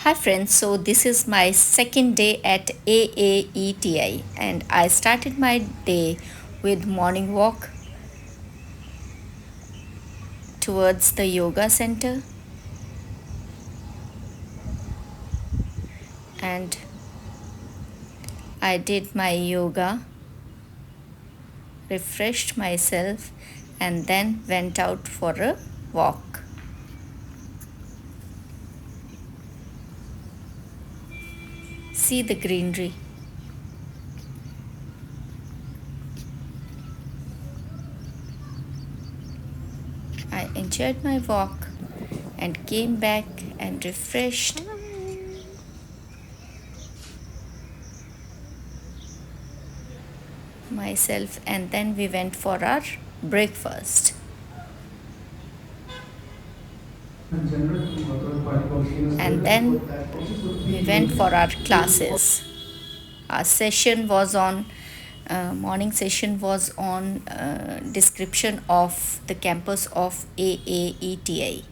Hi friends, so this is my second day at AAETI and I started my day with morning walk towards the yoga center and I did my yoga, refreshed myself and then went out for a walk. See the greenery. I enjoyed my walk and came back and refreshed myself and then we went for our breakfast and then we went for our classes. Our session was on morning session was on description of the campus of AAETI,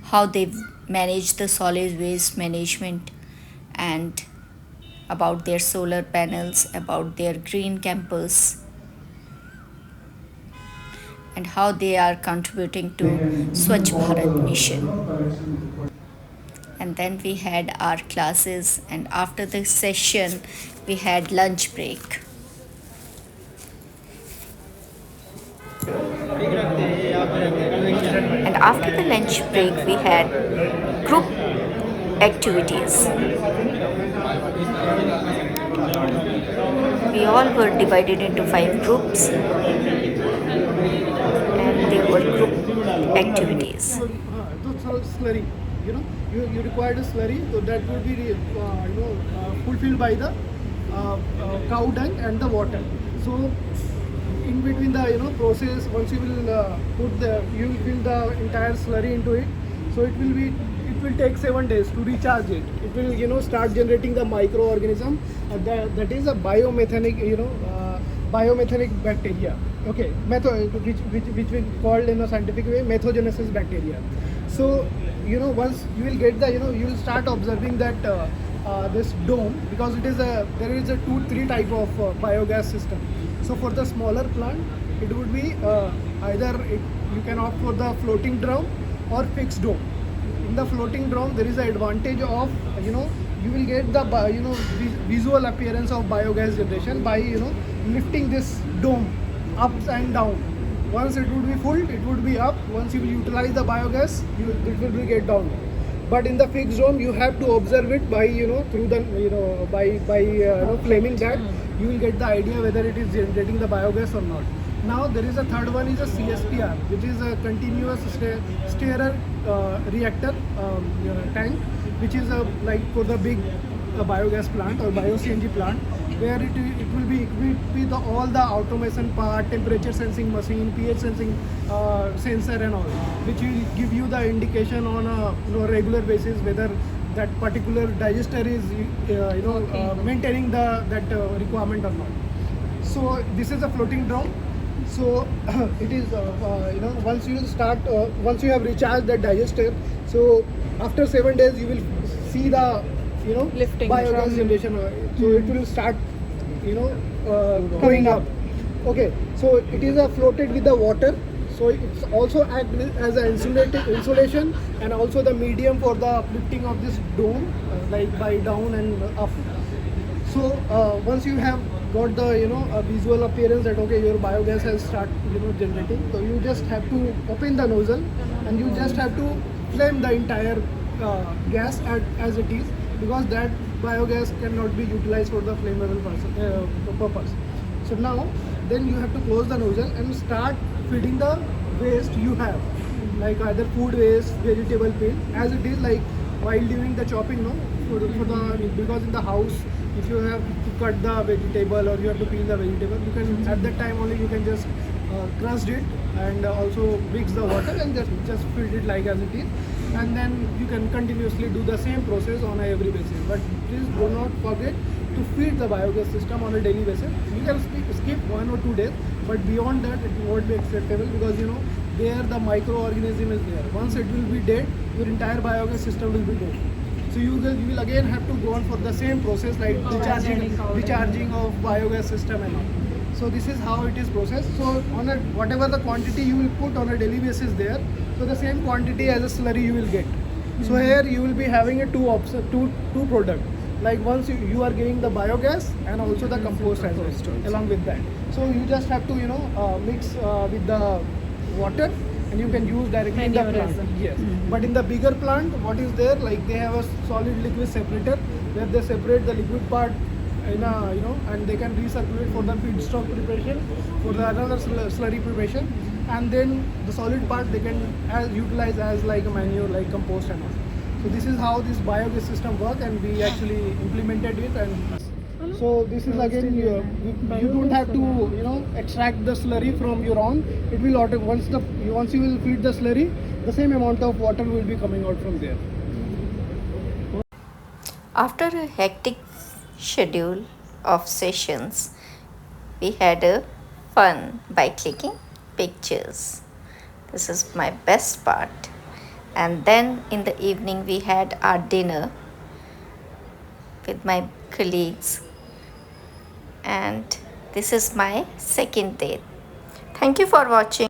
how they manage the solid waste management and about their solar panels, about their green campus and how they are contributing to Swachh Bharat mission. And then we had our classes and after the session we had lunch break. And after the lunch break we had group activities. We all were divided into 5 groups and there were group activities. Slurry, you required a slurry, so that would be fulfilled by the cow dung and the water. So in between the process, once you will you will fill the entire slurry into it, so it will take 7 days to recharge it. It will start generating the microorganism, that is a biomethanic bacteria. Okay, which we called in a scientific way methogenesis bacteria. So once you will get the you will start observing that this dome, because there is a 2-3 type of biogas system. So for the smaller plant it would be you can opt for the floating drum or fixed dome. In the floating drum there is an advantage of you will get the visual appearance of biogas generation by lifting this dome up and down. Once it would be full, it would be up. Once you will utilize the biogas, it will be get down. But in the fixed dome you have to observe it by through the by flaming that you will get the idea whether it is generating the biogas or not. Now there is a third one, is a CSPR, which is a continuous stirrer reactor tank, which is like for the big biogas plant or bio CNG plant, where it will be equipped with all the automation part, temperature sensing machine, pH sensing sensor and all, which will give you the indication on a regular basis whether that particular digester is maintaining that requirement or not. So this is a floating drum. So it is once you have recharged the digester, so after 7 days you will see the Lifting biogas from generation. So it will start going up. Okay, so it is floated with the water. So it's also act as an insulation and also the medium for the uplifting of this dome, like by down and up. So once you have got the a visual appearance that okay, your biogas has start generating, so you just have to open the nozzle and you just have to flame the entire gas as it is, because that biogas cannot be utilized for the flammable purpose. So now then you have to close the nozzle and start feeding the waste you have, like either food waste, vegetable peel, as it is, like while doing the chopping, no, for the, because in the house if you have to cut the vegetable or you have to peel the vegetable, you can at that time only you can just crush it and also mix the water and just feed it like as it is, and then you can continuously do the same process on a every basis. But please do not forget to feed the biogas system on a daily basis. You can skip 1 or 2 days, but beyond that it won't be acceptable, because there the microorganism is there. Once it will be dead, your entire biogas system will be dead. So you will again have to go on for the same process like recharging of biogas system and all. So this is how it is processed. So on a whatever the quantity you will put on a daily basis there, so the same quantity as a slurry you will get. So here you will be having a two product. Like once you are getting the biogas and also the compost as well along with that. So you just have to mix with the water and you can use directly in the Manure as plant. well. Yes. But in the bigger plant, what is there? Like they have a solid liquid separator where they separate the liquid part in a and they can recirculate for the feedstock preparation, for the another slurry preparation, and then the solid part they can utilize as like a manure, like compost and all. So this is how this biogas system work, and we actually implemented it. And so this is again you don't have to extract the slurry from your own. It will once you will feed the slurry, the same amount of water will be coming out from there. After a hectic schedule of sessions, we had a fun by clicking pictures. This is my best part. And then in the evening, we had our dinner with my colleagues. And this is my second date. Thank you for watching.